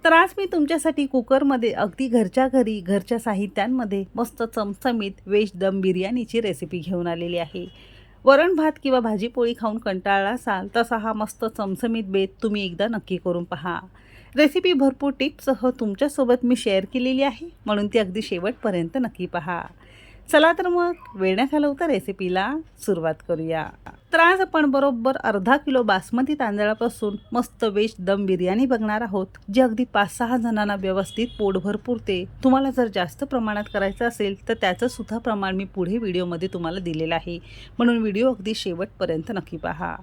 तर आज मी तुमच्यासाठी कुकरमध्ये अगदी घरच्या घरी घरच्या साहित्यांमध्ये मस्त चमचमीत व्हेज दम बिर्याणीची रेसिपी घेऊन आलेली आहे। वरण भात किंवा भाजी पोळी खाऊन कंटाळला असाल तसा हा मस्त चमचमीत बेत तुम्ही एकदा नक्की करून पहा। रेसिपी भरपूर टिप्ससह तुमच्यासोबत मी शेअर केलेली आहे, म्हणून ती अगदी शेवटपर्यंत नक्की पहा। चला तर मग वेळ न घालवता रेसिपीला सुरुवात करूया। तर आज आपण बरोबर अर्धा किलो बासमती तांदळापासून मस्त व्हेज दम बिर्याणी बघणार आहोत, जी अगदी 5-6 जणांना व्यवस्थित पोटभर पुरते। तुम्हाला जर जास्त प्रमाणात करायचं असेल तर त्याचं सुद्धा प्रमाण मी पुढे व्हिडिओमध्ये तुम्हाला दिलेलं आहे, म्हणून व्हिडिओ अगदी शेवटपर्यंत नक्की पहा।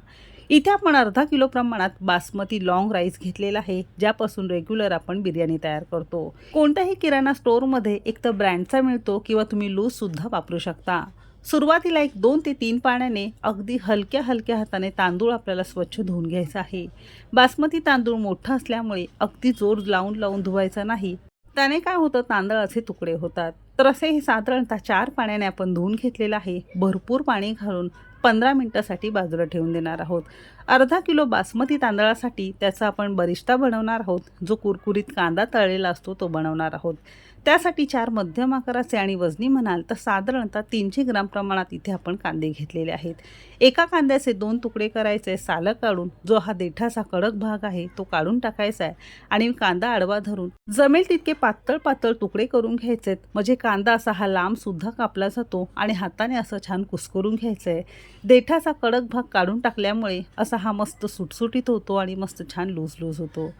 इथे आपण अर्धा किलो प्रमाणात बासमती लॉंग राईस घेतलेला आहे, ज्यापासून रेग्युलर आपण बिर्याणी तयार करतो। कोणत्याही किराणा स्टोअरमध्ये एक तर ब्रँडचा मिळतो किंवा तुम्ही लूज सुद्धा वापरू शकता। सुरुवातीला 2 ते 3 पाण्याने अगदी हलक्या हलक्या हाताने तांदूळ आपल्याला स्वच्छ धुवून घ्यायचा आहे। बासमती तांदूळ मोठा असल्यामुळे अगदी जोर लावून धुवायचा नाही, त्याने काय होतं तांदळाचे तुकडे होतात। तर असे हे साधारणतः 4 पाण्याने आपण धुवून घेतलेलं आहे। भरपूर पाणी घालून 15 मिनिटासाठी बाजूला ठेवून देणार आहोत। अर्धा किलो बासमती तांदळासाठी त्याचा आपण बरिस्ता बनवणार आहोत, जो कुरकुरीत कांदा तळलेला असतो तो बनवणार आहोत। त्यासाठी 4 मध्यम आकाराचे आणि वजनी म्हणाल तर साधारणतः 300 ग्राम प्रमाणात इथे आपण कांदे घेतलेले आहेत। एका कांद्याचे 2 तुकडे करायचे, सालं काढून जो हा देठाचा कडक भाग आहे तो काढून टाकायचा आहे आणि कांदा आडवा धरून जमेल तितके पातळ पातळ तुकडे करून घ्यायचेत, म्हणजे कांदा असा हा लांब सुद्धा कापला जातो आणि हाताने असं छान कुस्करून घ्यायचं आहे। देठाचा कडक भाग काढून टाकल्यामुळे असा हा मस्त सुटसुटीत होतो आणि मस्त छान लूज लूज होतो।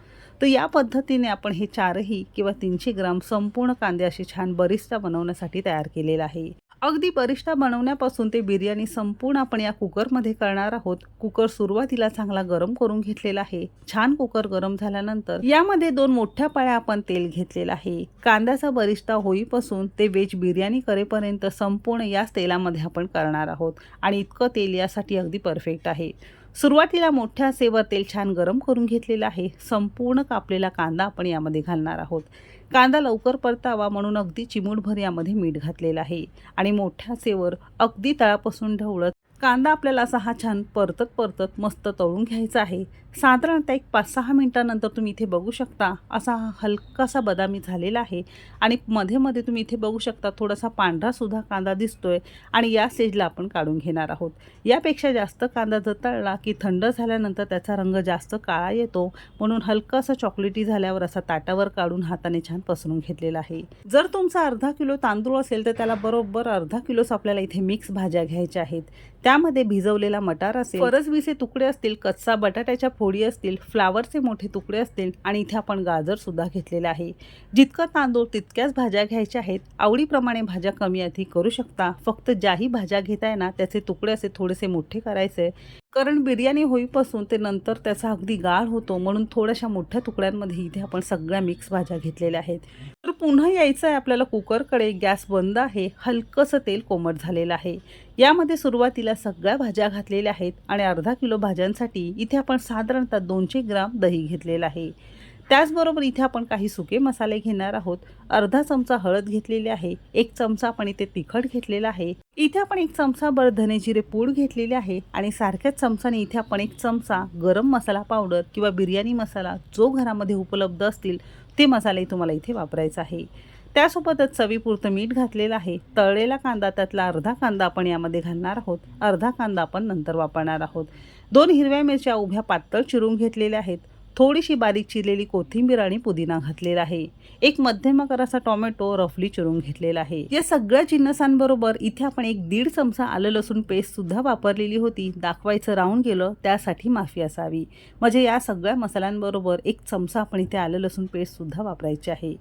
तर या पद्धतीने आपण हे 4ही किंवा 300 ग्राम संपूर्ण कांदे असे छान बरिस्ता बनवण्यासाठी तयार केलेला आहे। अगदी बरिस्ता बनवण्यापासून ते बिर्याणी संपूर्ण आपण या कुकरमध्ये करणार आहोत। कुकर सुरुवातीला चांगला गरम करून घेतलेला आहे। छान कुकर गरम झाल्यानंतर यामध्ये 2 मोठ्या पळ्या आपण तेल घेतलेलं आहे। कांद्याचा बरिस्ता होईपासून ते व्हेज बिर्याणी करेपर्यंत संपूर्ण याच तेलामध्ये आपण करणार आहोत आणि इतकं तेल यासाठी अगदी परफेक्ट आहे। सुरुवातीला मोठ्या आचेवर तेल छान गरम करून घेतलेलं आहे। संपूर्ण कापलेला कांदा आपण यामध्ये घालणार आहोत। कांदा लवकर परतावा म्हणून अगदी चिमूटभर यामध्ये मीठ घातलेलं आहे आणि मोठ्या आचेवर अगदी तळापासून ढवळत कांदा आपल्याला असा हा छान परतत मस्त तळून घ्यायचा आहे। साधारणतः 5-6 मिनिटांनंतर तुम्ही इथे बघू शकता असा हा हलकासा बदामी झालेला आहे आणि मध्ये मध्ये तुम्ही इथे बघू शकता थोडासा पांढरा सुद्धा कांदा दिसतोय आणि या स्टेजला आपण काढून घेणार आहोत। यापेक्षा जास्त कांदा जर तळला की थंड झाल्यानंतर त्याचा रंग जास्त काळा येतो, म्हणून हलकासा चॉकलेटी झाल्यावर असा ताटावर काढून हाताने छान पसरून घेतलेला आहे। जर तुमचा अर्धा किलो तांदूळ असेल तर त्याला बरोबर अर्धा किलोच आपल्याला इथे मिक्स भाज्या घ्यायच्या आहेत। त्यामध्ये भिजवलेला मटार असेल, फरसबीचे तुकडे असतील, कच्चा बटाट्याच्या फोडी असतील, फ्लावरचे मोठे तुकडे असतील आणि इथे आपण गाजर सुद्धा घेतलेले आहे। जितका तांदूळ तितक्याच भाज्या घ्यायच्या आहेत। आवडीप्रमाणे भाज्या कमी अधिक करू शकता। फक्त ज्याही भाज्या घेताय ना त्याचे तुकडे असे थोडेसे मोठे करायचे, कारण बिर्याणी होईपासून ते नंतर त्याचा अगदी गाळ होतो, म्हणून थोड्याशा मोठ्या तुकड्यांमध्ये इथे आपण सगळ्या मिक्स भाज्या घेतलेल्या आहेत। तर पुन्हा यायचं आहे आपल्याला कुकरकडे। गॅस बंद आहे, हलकंसं तेल कोमट झालेलं आहे। यामध्ये सुरुवातीला सगळ्या भाज्या घातलेल्या आहेत आणि अर्धा किलो भाज्यांसाठी इथे आपण साधारणतः 200 ग्राम दही घेतलेलं आहे। त्याचबरोबर इथे आपण काही सुके मसाले घेणार आहोत। अर्धा चमचा हळद घेतलेली आहे, 1 चमचा आपण इथे तिखट घेतलेला आहे, इथे आपण 1 चमचा भर धने जिरे पूड घेतलेली आहे आणि सारख्याच चमचाने इथे आपण 1 चमचा गरम मसाला पावडर किंवा बिर्याणी मसाला जो घरामध्ये उपलब्ध असतील ते मसाले तुम्हाला इथे वापरायचा आहे। त्यासोबतच चवीपुरतं मीठ घातलेलं आहे। तळलेला कांदा, त्यातला अर्धा कांदा आपण यामध्ये घालणार आहोत, अर्धा कांदा आपण नंतर वापरणार आहोत। 2 हिरव्या मिरच्या उभ्या पातळ चिरून घेतलेल्या आहेत, थोडीशी बारीक चिरलेली कोथिंबीर आणि पुदिना घातलेला आहे, 1 मध्यम आकाराचा टोमॅटो रफली चिरून घेतलेला आहे। या सगळ्या जिन्नसांबरोबर इथे आपण 1-1.5 चमचा आलं लसूण पेस्ट सुद्धा वापरलेली होती, दाखवायचं राहून गेलं त्यासाठी माफी असावी। म्हणजे या सगळ्या मसाल्यांबरोबर 1 चमचा आपण इथे आलं लसूण पेस्ट सुद्धा वापरायची आहे।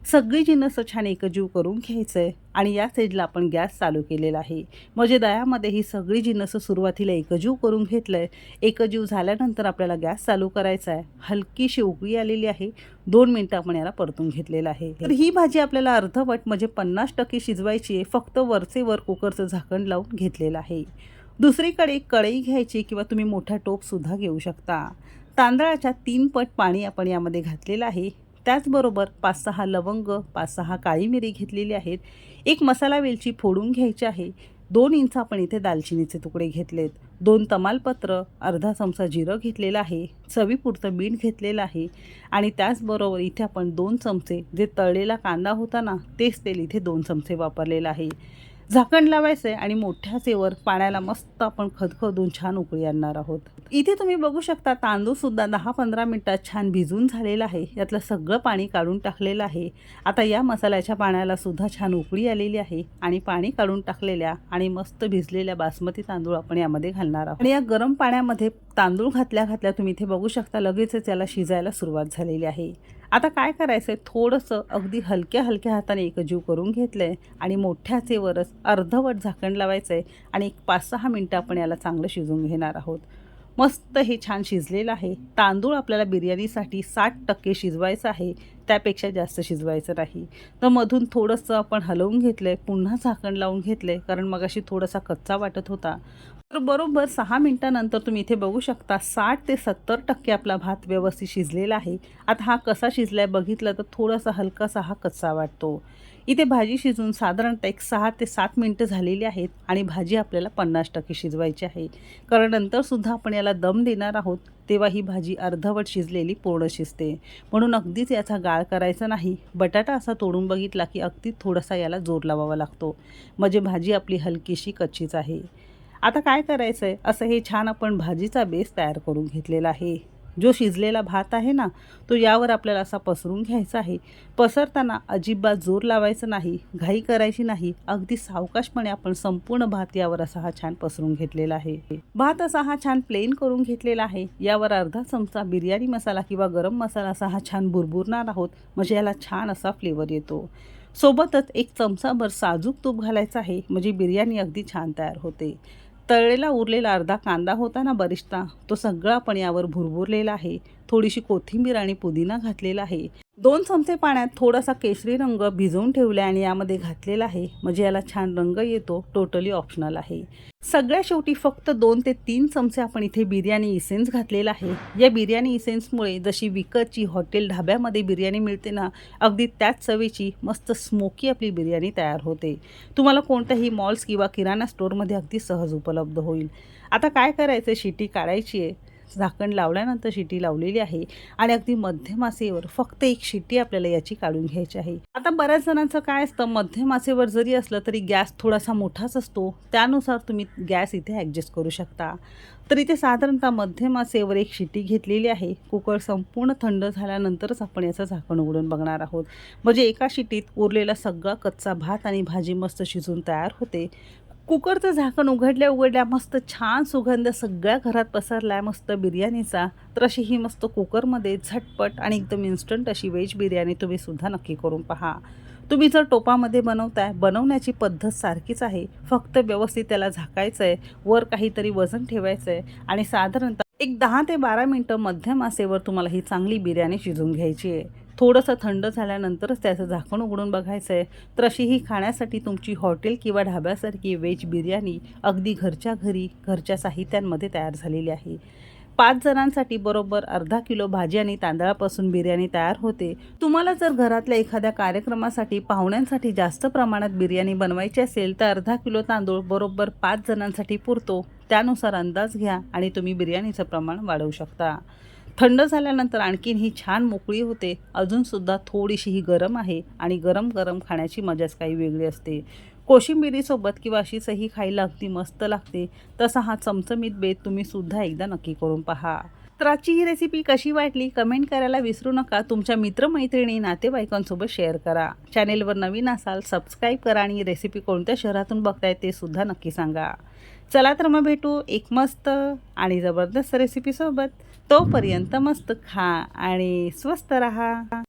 सगळी जिन्नस छान एकजीव करून घ्यायचंय आणि या स्टेजला आपण गॅस चालू केलेला आहे। म्हणजे दह्यामध्ये ही सगळी जिन्नस सुरुवातीला एकजीव करून घेतलंय। एकजीव झाल्यानंतर आपल्याला गॅस चालू करायचा आहे। हलकीशी उकळी आलेली आहे, 2 मिनिटं आपण याला परतून घेतलेलं आहे। तर ही भाजी आपल्याला अर्धवट म्हणजे 50% शिजवायची आहे, फक्त वरचे वर कुकरचं झाकण लावून घेतलेलं आहे। दुसरीकडे एक कढई घ्यायची किंवा तुम्ही मोठा टोप सुद्धा घेऊ शकता। तांदळाच्या 3 पट पाणी आपण यामध्ये घातलेलं आहे। त्याचबरोबर 5-6 लवंग, 5-6 काळी मिरी घेतलेली आहेत, 1 मसाला वेलची फोडून घ्यायची आहे, 2 इंच आपण इथे दालचिनीचे तुकडे घेतलेत, 2 तमालपत्र, अर्धा चमचा जिरं घेतलेलं आहे, चवीपुरतं मीठ घेतलेलं आहे आणि त्याचबरोबर इथे आपण 2 चमचे जे तळलेला कांदा होता ना तेच तेल इथे 2 चमचे वापरलेलं आहे. झाकण लावायचं आहे आणि मोठ्या आचेवर पाण्याला मस्त आपण खदखदून छान उकळी आणणार आहोत. इथे तुम्ही बघू शकता तांदूळसुद्धा 10-15 मिनिटात छान भिजून झालेला आहे. यातलं सगळं पाणी काढून टाकलेलं आहे. आता या मसाल्याच्या पाण्याला सुद्धा छान उकळी आलेली आहे आणि पाणी काढून टाकलेल्या आणि मस्त भिजलेल्या बासमती तांदूळ आपण यामध्ये घालणार आहोत. आणि या गरम पाण्यामध्ये तांदूळ घातल्या तुम्ही इथे बघू शकता लगेचच याला शिजायला सुरुवात झालेली आहे. आता काय करायचं आहे, थोडंसं अगदी हलक्या हाताने एकजीव करून घेतलं आहे आणि मोठ्या आचेवरच अर्धवट झाकण लावायचं आहे आणि 5-6 मिनटं आपण याला चांगलं शिजवून घेणार आहोत. मस्त हे छान शिजलेलं आहे. तांदूळ आपल्याला बिर्याणीसाठी 60% शिजवायचं आहे, त्यापेक्षा जास्त शिजवायचं नाही. तर मधून थोडंसं आपण हलवून घेतलं आहे, पुन्हा झाकण लावून घेतलं आहे कारण मगाशी थोडासा कच्चा वाटत होता. तर बरोबर 6 मिनिटानंतर तुम्ही इथे बघू शकता 60 ते 70% आपला भात व्यवस्थित शिजलेला आहे. आता हा कसा शिजला आहे बघितलं तर थोडासा हलकासा हा कच्चा वाटतो. इथे भाजी शिजून साधारणतः 6 ते 7 मिनिटं झालेली आहेत आणि भाजी आपल्याला 50% शिजवायची आहे. कारण नंतरसुद्धा आपण याला दम देणार आहोत, तेव्हा ही भाजी अर्धवट शिजलेली पूर्ण शिजते. म्हणून अगदीच याचा गाळ करायचा नाही. बटाटा असा तोडून बघितला की अगदी थोडासा याला जोर लावावा लागतो, म्हणजे भाजी आपली हलकीशी कच्चीच आहे. आता काय करायचं आहे, असं हे छान आपण भाजीचा बेस तयार करून घेतलेला आहे. जो शिजलेला भात आहे ना तो यावर आपल्याला असा पसरून घ्यायचा आहे. पसरताना अजिबात जोर लावायचं नाही, घाई करायची नाही. अगदी सावकाशपणे आपण संपूर्ण भात यावर असा हा छान पसरून घेतलेला आहे. भात असा हा छान प्लेन करून घेतलेला आहे. यावर अर्धा चमचा बिर्याणी मसाला किंवा गरम मसाला असा हा छान बुरबुरणार आहोत, म्हणजे याला छान असा फ्लेवर येतो. सोबतच 1 चमचाभर साजूक तूप घालायचं आहे, म्हणजे बिर्याणी अगदी छान तयार होते. तळलेला उरलेला अर्धा कांदा होता ना बरिष्ता, तो सगळा आपण यावर भुरभुरलेला आहे. थोडीशी कोथिंबीर आणि पुदिना घातलेला आहे. 2 चमचे पाण्यात थोडासा केशरी रंग भिजवून ठेवला आणि यामध्ये घातलेला आहे, म्हणजे याला छान रंग येतो. टोटली ऑप्शनल आहे. सगळ्या शेवटी फक्त 2 ते 3 चमचे आपण इथे बिर्याणी इसेन्स घातलेला आहे. या बिर्याणी इसेन्समुळे जशी विकतची हॉटेल ढाब्यामध्ये बिर्याणी मिळते ना, अगदी त्याच चवीची मस्त स्मोकी आपली बिर्याणी तयार होते. तुम्हाला कोणत्याही मॉल्स किंवा किराणा स्टोअरमध्ये अगदी सहज उपलब्ध होईल. आता काय करायचं, शिटी काढायची आहे. झाकण लावल्यानंतर शिटी लावलेली आहे आणि अगदी मध्यम आचेवर फक्त 1 शिटी आपल्याला याची काढून घ्यायची आहे. आता बऱ्याच जणांचं काय असतं, मध्यम आचेवर जरी असलं तरी गॅस थोडासा मोठाच असतो, त्यानुसार तुम्ही गॅस इथे ॲडजस्ट करू शकता. तर इथे साधारणतः मध्यम आचेवर 1 शिटी घेतलेली आहे. कुकर संपूर्ण थंड झाल्यानंतरच आपण याचं झाकण उघडून बघणार आहोत, म्हणजे एका शिटीत उरलेला सगळा कच्चा भात आणि भाजी मस्त शिजून तयार होते. कुकरचं झाकण उघडल्या मस्त छान सुगंध सगळ्या घरात पसरला आहे मस्त बिर्याणीचा. तर अशी ही मस्त कुकरमध्ये झटपट आणि एकदम इन्स्टंट अशी व्हेज बिर्याणी तुम्ही सुद्धा नक्की करून पहा. तुम्ही जर टोपामध्ये बनवताय, बनवण्याची पद्धत सारखीच आहे, फक्त व्यवस्थित त्याला झाकायचं आहे, वर काहीतरी वजन ठेवायचं आहे आणि साधारणतः एक 10 ते 12 मिनटं मध्यम आचेवर तुम्हाला ही चांगली बिर्याणी शिजवून घ्यायची आहे. थोडंसं थंड झाल्यानंतरच त्याचं झाकण उघडून बघायचं आहे. तर अशी ही खाण्यासाठी तुमची हॉटेल किंवा ढाब्यासारखी व्हेज बिर्याणी अगदी घरच्या घरी घरच्या साहित्यांमध्ये तयार झालेली आहे. 5 जणांसाठी बरोबर अर्धा किलो भाजी आणि तांदळापासून बिर्याणी तयार होते. तुम्हाला जर घरातल्या एखाद्या कार्यक्रमासाठी पाहुण्यांसाठी जास्त प्रमाणात बिर्याणी बनवायची असेल तर अर्धा किलो तांदूळ बरोबर 5 जणांसाठी पुरतो. त्यानुसार अंदाज घ्या आणि तुम्ही बिर्याणीचं प्रमाण वाढवू शकता. थंड झाल्यानंतर आणखीन ही छान मोकळी होते. अजूनसुद्धा थोडीशी ही गरम आहे आणि गरम गरम खाण्याची मजाच काही वेगळी असते. कोशिंबिरीसोबत किंवा अशीचही खायला अगदी मस्त लागते. तसा हा चमचमीत बेत तुम्ही सुद्धा एकदा नक्की करून पहा. तर आजची ही रेसिपी कशी वाटली कमेंट करायला विसरू नका. तुमच्या मित्रमैत्रिणी नातेवाईकांसोबत शेअर करा. चॅनेलवर नवीन असाल सबस्क्राईब करा आणि रेसिपी कोणत्या शहरातून बघताय ते सुद्धा नक्की सांगा. चला तर मग भेटू एक मस्त आणि जबरदस्त रेसिपीसोबत. तोपर्यंत मस्त खा आणि स्वस्त रहा.